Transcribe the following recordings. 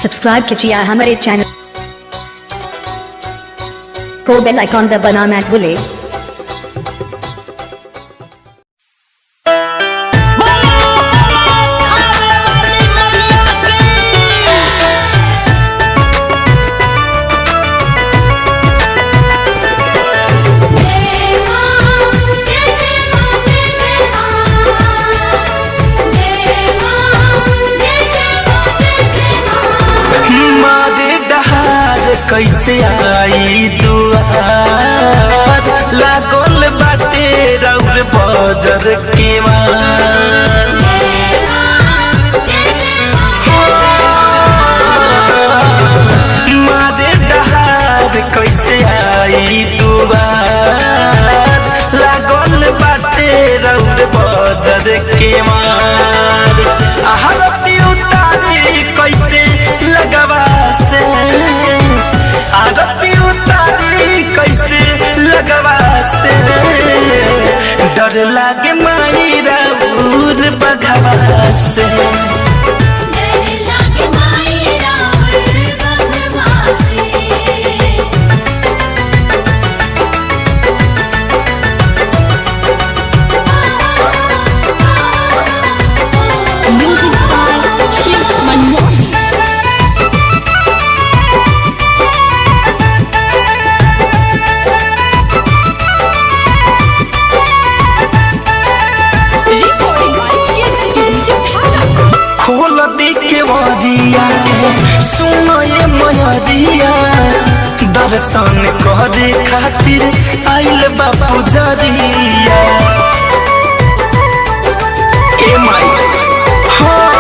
Subscribe कीजिए हमारे channel को, बेल आइकॉन दबाना मत भूलें। कैसे आई दुआर लागल बाटे रउर बजर के मार मारे डहार कैसे आई दुआर लागल बाटे रउर बजर के मार आरती उतारी कैसे लगवा से आरती उतारी कैसे लगवा से डर लागे माई राउर बघवा से खोल दी के वरिया सुनो ये मयरिया दर्शन करे खातिर आइल बापू जरिया ए माई हाँ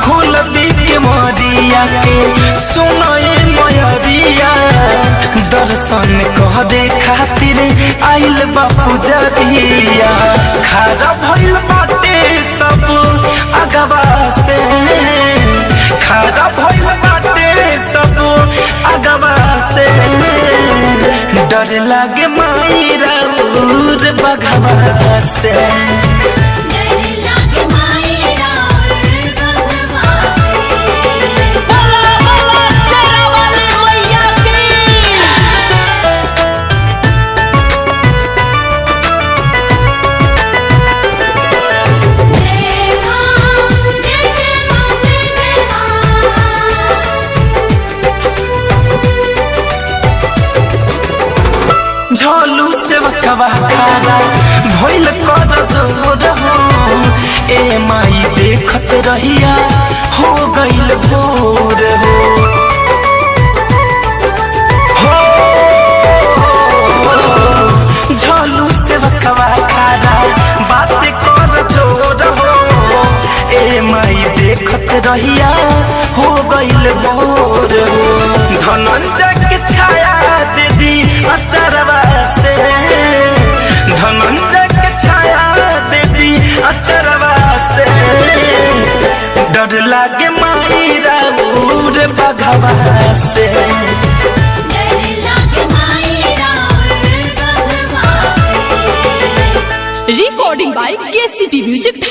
खोल दी के वरिया के सुनो ये मयरिया दर्शन करे खातिर आइल बापू जरिया खारा भइल बाटे सब अगवा से खारा भइल बाटे सब अगवा से डर लागे माई राउर बघवा से झोलू से वकवा खारा भइल कर जोर हो ए माई देखत रहिया हो गइल भोर हो झोलू से वकवा खारा बात कर जोर हो ए माई देखत रहिया हो गइल भोर हो धनंजय के छाया दे दी